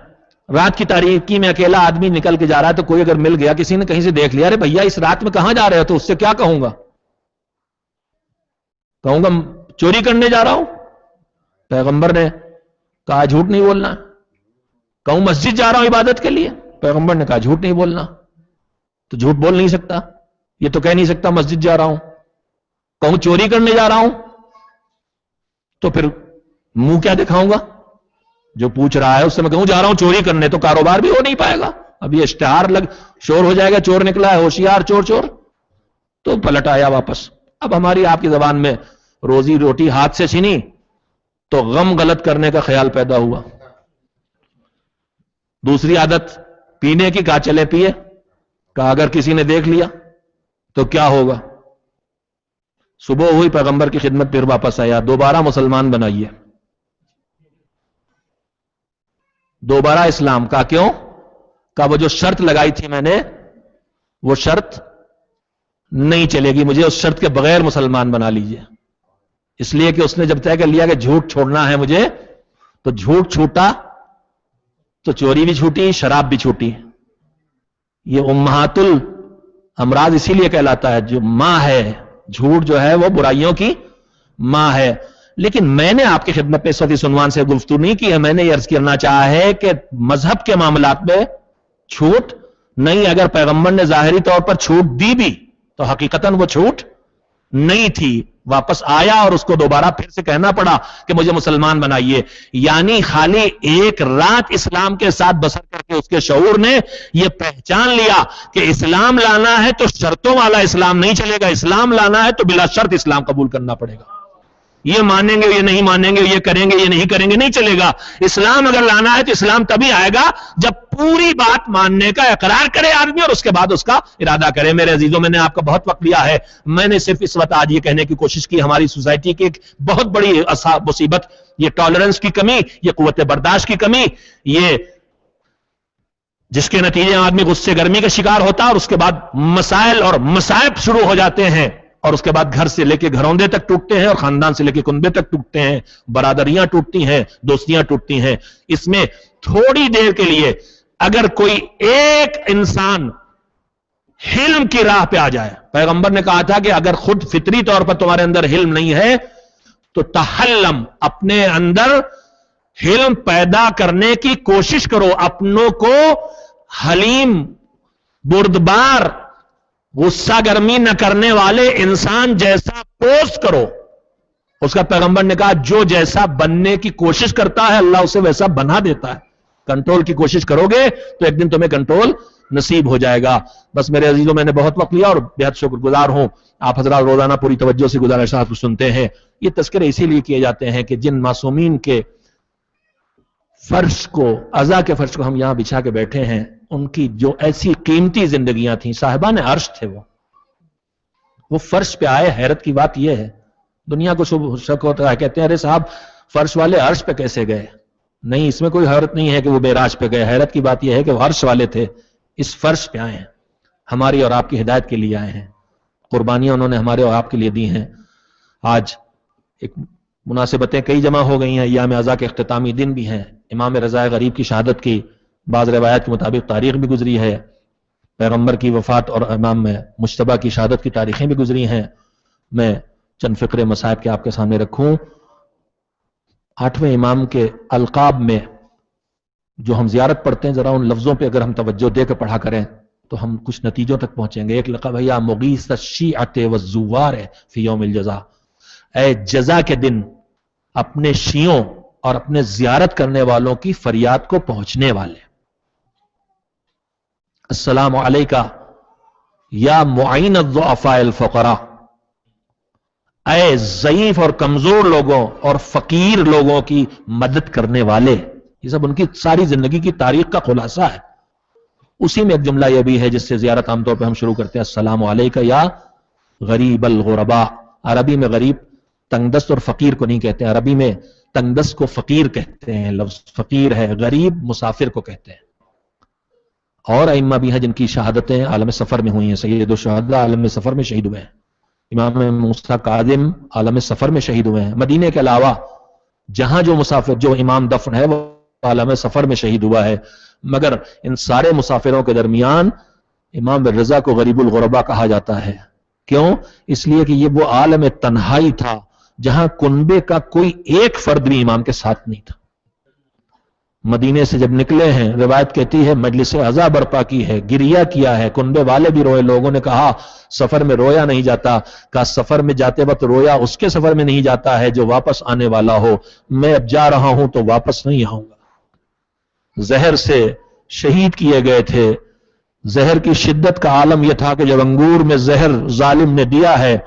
رات کی تاریکی میں اکیلا آدمی نکل کے جا رہا ہے, تو کوئی اگر مل گیا, کسی نے کہیں سے دیکھ لیا, ارے بھیا اس رات میں کہاں جا رہے ہو, تو اس سے کیا کہوں گا؟ کہوں گا چوری کرنے جا رہا ہوں. پیغمبر نے کہا جھوٹ نہیں بولنا. کہوں مسجد جا رہا ہوں عبادت کے لیے, پیغمبر نے کہا جھوٹ نہیں بولنا. تو جھوٹ بول نہیں سکتا, یہ تو کہہ نہیں سکتا مسجد جا رہا ہوں. کہوں چوری کرنے جا رہا ہوں تو پھر منہ کیا دکھاؤں گا؟ جو پوچھ رہا ہے اس سے میں کہوں جا رہا ہوں چوری کرنے, تو کاروبار بھی ہو نہیں پائے گا. اب یہ اشتہار شور ہو جائے گا, چور نکلا ہے, ہوشیار چور چور, تو پلٹ آیا واپس. اب ہماری آپ کی زبان میں روزی روٹی ہاتھ سے چھینی تو غم غلط کرنے کا خیال پیدا ہوا. دوسری عادت پینے کی, کہا چلے پیے. کہا اگر کسی نے دیکھ لیا تو کیا ہوگا؟ صبح ہوئی, پیغمبر کی خدمت پھر واپس آیا, دوبارہ مسلمان بنائیے, دوبارہ اسلام. کہا کیوں؟ کہا وہ جو شرط لگائی تھی میں نے وہ شرط نہیں چلے گی, مجھے اس شرط کے بغیر مسلمان بنا لیجئے. اس لیے کہ اس نے جب طے کر لیا کہ جھوٹ چھوڑنا ہے مجھے, تو جھوٹ چھوٹا تو چوری بھی چھوٹی, شراب بھی چھوٹی. یہ امہات الامراض اسی لیے کہلاتا ہے, جو ماں ہے, جھوٹ جو ہے وہ برائیوں کی ماں ہے. لیکن میں نے آپ کی خدمت پہ اس وقت اس عنوان سے گفتگو نہیں کی ہے. میں نے یہ عرض کرنا چاہا ہے کہ مذہب کے معاملات میں چھوٹ نہیں, اگر پیغمبر نے ظاہری طور پر چھوٹ دی بھی تو حقیقتاً وہ چھوٹ نہیں تھی. واپس آیا اور اس کو دوبارہ پھر سے کہنا پڑا کہ مجھے مسلمان بنائیے. یعنی خالی ایک رات اسلام کے ساتھ بسر کر کے اس کے شعور نے یہ پہچان لیا کہ اسلام لانا ہے تو شرطوں والا اسلام نہیں چلے گا, اسلام لانا ہے تو بلا شرط اسلام قبول کرنا پڑے گا. یہ مانیں گے, یہ نہیں مانیں گے, یہ کریں گے, یہ نہیں کریں گے, نہیں چلے گا. اسلام اگر لانا ہے تو اسلام تبھی آئے گا جب پوری بات ماننے کا اقرار کرے آدمی اور اس کے بعد اس کا ارادہ کرے. میرے عزیزوں, میں نے آپ کا بہت وقت لیا ہے. میں نے صرف اس وقت آج یہ کہنے کی کوشش کی, ہماری سوسائٹی کی ایک بہت بڑی مصیبت یہ ٹالرنس کی کمی, یہ قوت برداشت کی کمی, یہ جس کے نتیجے میں آدمی غصے گرمی کا شکار ہوتا ہے اور اس کے بعد مسائل اور مصائب شروع ہو جاتے ہیں, اور اس کے بعد گھر سے لے کے گھروندے تک ٹوٹتے ہیں اور خاندان سے لے کے کنبے تک ٹوٹتے ہیں, برادریاں ٹوٹتی ہیں, دوستیاں ٹوٹتی ہیں. اس میں تھوڑی دیر کے لیے اگر کوئی ایک انسان حلم کی راہ پہ آ جائے, پیغمبر نے کہا تھا کہ اگر خود فطری طور پر تمہارے اندر حلم نہیں ہے تو تحلم, اپنے اندر حلم پیدا کرنے کی کوشش کرو, اپنوں کو حلیم, بردبار, غصہ گرمی نہ کرنے والے انسان جیسا پوسٹ کرو. اس کا پیغمبر نے کہا جو جیسا بننے کی کوشش کرتا ہے اللہ اسے ویسا بنا دیتا ہے. کنٹرول کی کوشش کرو گے تو ایک دن تمہیں کنٹرول نصیب ہو جائے گا. بس میرے عزیزوں, میں نے بہت وقت لیا اور بہت شکر گزار ہوں. آپ حضرات روزانہ پوری توجہ سے گزارشات کو سنتے ہیں. یہ تذکرے اسی لیے کیے جاتے ہیں کہ جن معصومین کے فرش کو، عزا کے فرش کو ہم یہاں بچھا کے بیٹھے ہیں، ان کی جو ایسی قیمتی زندگیاں تھیں، صاحبان عرش تھے وہ فرش پہ آئے۔ حیرت کی بات یہ ہے، دنیا کو شک ہوتا ہے، کہتے ہیں ارے صاحب فرش والے عرش پہ کیسے گئے؟ نہیں، اس میں کوئی حیرت نہیں ہے کہ وہ معراج پہ گئے، حیرت کی بات یہ ہے کہ وہ عرش والے تھے، اس فرش پہ آئے ہیں، ہماری اور آپ کی ہدایت کے لیے آئے ہیں، قربانیاں انہوں نے ہمارے اور آپ کے لیے دی ہیں۔ آج ایک مناسبتیں کئی جمع ہو گئی ہیں، ایام عزا کے اختتامی دن بھی ہیں، امام رضا غریب کی شہادت کی بعض روایات کے مطابق تاریخ بھی گزری ہے، پیغمبر کی وفات اور امام مجتبیٰ کی شہادت کی تاریخیں بھی گزری ہیں۔ میں چند فقرے مصائب کے آپ کے سامنے رکھوں۔ 8ویں امام کے القاب میں جو ہم زیارت پڑھتے ہیں، ذرا ان لفظوں پہ اگر ہم توجہ دے کے پڑھا کریں تو ہم کچھ نتیجوں تک پہنچیں گے۔ ایک لقب ہے یا مغیث الشیعۃ والزوار فی یوم الجزا، اے جزا کے دن اپنے شیعوں اور اپنے زیارت کرنے والوں کی فریاد کو پہنچنے والے۔ السلام علیکہ یا معین الضعفاء الفقراء، اے ضعیف اور کمزور لوگوں اور فقیر لوگوں کی مدد کرنے والے۔ یہ سب ان کی ساری زندگی کی تاریخ کا خلاصہ ہے۔ اسی میں ایک جملہ یہ بھی ہے جس سے زیارت عام طور پہ ہم شروع کرتے ہیں، السلام علیکہ یا غریب الغرباء۔ عربی میں غریب تنگ دست اور فقیر کو نہیں کہتے ہیں، عربی میں تنگ دست کو فقیر کہتے ہیں، لفظ فقیر ہے، غریب مسافر کو کہتے ہیں۔ اور ائمہ بھی ہیں جن کی شہادتیں عالم سفر میں ہوئی ہیں، سید الشہداء عالم سفر میں شہید ہوئے ہیں، امام موسیٰ کاظم عالم سفر میں شہید ہوئے ہیں۔ مدینے کے علاوہ جہاں جو مسافر، جو امام دفن ہے وہ عالم سفر میں شہید ہوا ہے، مگر ان سارے مسافروں کے درمیان امام رضا کو غریب الغرباء کہا جاتا ہے۔ کیوں؟ اس لیے کہ یہ وہ عالم تنہائی تھا جہاں کنبے کا کوئی ایک فرد بھی امام کے ساتھ نہیں تھا۔ مدینے سے جب نکلے ہیں، روایت کہتی ہے مجلس عزا برپا کی ہے، گریہ کیا ہے، کنبے والے بھی روئے، لوگوں نے کہا سفر میں رویا نہیں جاتا، کہا سفر میں جاتے وقت رویا اس کے سفر میں نہیں جاتا ہے جو واپس آنے والا ہو، میں اب جا رہا ہوں تو واپس نہیں آؤں گا۔ زہر سے شہید کیے گئے تھے۔ زہر کی شدت کا عالم یہ تھا کہ جب انگور میں زہر ظالم نے دیا ہے،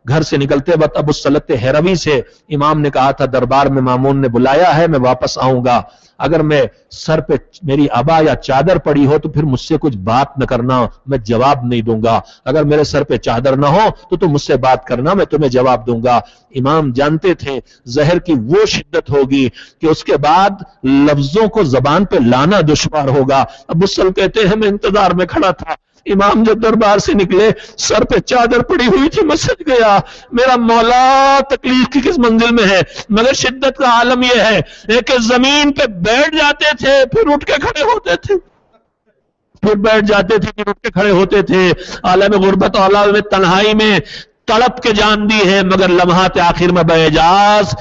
گھر سے نکلتے وقت ابو السلط ہیروی سے امام نے کہا تھا دربار میں مامون نے بلایا ہے، میں واپس آؤں گا، اگر میں سر پہ میری عبا یا چادر پڑی ہو تو پھر مجھ سے کچھ بات نہ کرنا، میں جواب نہیں دوں گا، اگر میرے سر پہ چادر نہ ہو تو تم مجھ سے بات کرنا، میں تمہیں جواب دوں گا۔ امام جانتے تھے زہر کی وہ شدت ہوگی کہ اس کے بعد لفظوں کو زبان پہ لانا دشوار ہوگا۔ ابو السلط کہتے ہیں میں انتظار میں کھڑا تھا، امام جب دربار سے نکلے سر پہ چادر پڑی ہوئی تھی، میں سج گیا، میرا مولا تکلیف کی کس منزل میں ہے، مگر شدت کا عالم یہ ہے کہ زمین پہ بیٹھ جاتے تھے پھر اٹھ کے کھڑے ہوتے تھے، پھر بیٹھ جاتے تھے پھر اٹھ کے کھڑے ہوتے تھے۔ عالم غربت اور عالم تنہائی میں تڑپ کے جان دی ہے، مگر لمحات آخر میں باعجاز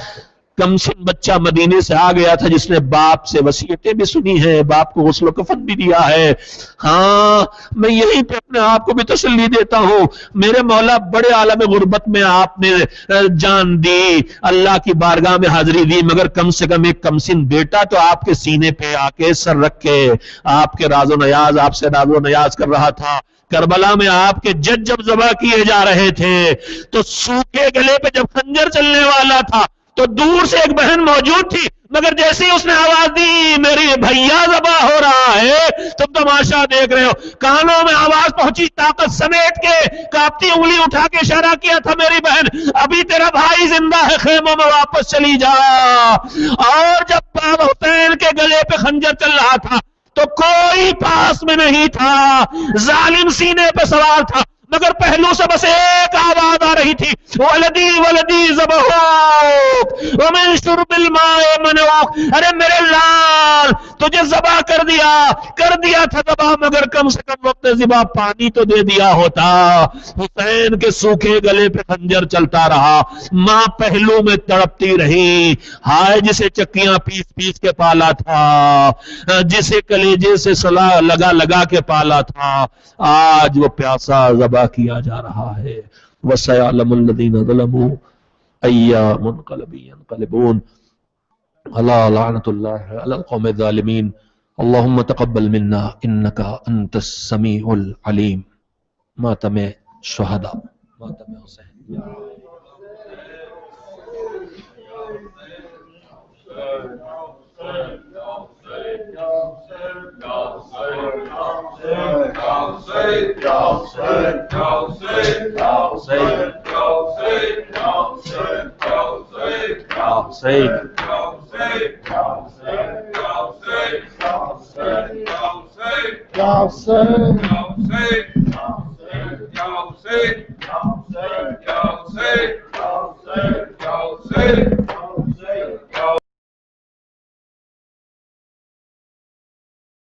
کمسن بچہ مدینے سے آ گیا تھا جس نے باپ سے وصیتیں بھی سنی ہیں، باپ کو غسل و کفن بھی دیا ہے۔ ہاں میں یہیں پہ اپنے آپ کو بھی تسلی دیتا ہوں، میرے مولا بڑے عالم غربت میں آپ نے جان دی، اللہ کی بارگاہ میں حاضری دی، مگر کم سے کم ایک کمسن بیٹا تو آپ کے سینے پہ آ کے سر رکھ کے آپ کے راز و نیاز، آپ سے راز و نیاز کر رہا تھا۔ کربلا میں آپ کے جج جب ذبح کیے جا رہے تھے تو سوکھے گلے پہ جب خنجر چلنے والا تھا تو دور سے ایک بہن موجود تھی، مگر جیسے ہی اس نے آواز دی میری بھیا ذبح ہو رہا ہے، تم تماشا دیکھ رہے ہو، کانوں میں آواز پہنچی، طاقت سمیٹ کے کانپتی انگلی اٹھا کے اشارہ کیا تھا میری بہن ابھی تیرا بھائی زندہ ہے، خیموں میں واپس چلی جا۔ اور جب حسین کے گلے پہ خنجر چل رہا تھا تو کوئی پاس میں نہیں تھا، ظالم سینے پہ سوار تھا، مگر پہلو سے بس ایک آواز آ رہی تھی، ولدی ولدی ذبحوک ومن شرب الماء منعوک، ارے میرے لال تجھے ذبح کر دیا تھا ذبح، مگر کم سے کم وقت ذبح پانی تو دے دیا ہوتا۔ حسین کے سوکھے گلے پہ خنجر چلتا رہا، ماں پہلو میں تڑپتی رہی، ہائے جسے چکیاں پیس پیس کے پالا تھا، جسے کلیجے سے لگا کے پالا تھا، آج وہ پیاسا ذبح کیا جا رہا ہے۔ وَسَيَعْلَمُ الَّذِينَ ظَلَمُوا أَيَّ مُنْقَلَبٍ يَنْقَلِبُونَ أَلَا لَعْنَةُ اللَّهِ عَلَى الْقَوْمِ الظَّالِمِينَ اللهم تقبل منا إنك أنت السميع العليم۔ ماتم شہداء، ماتم حسین۔ Say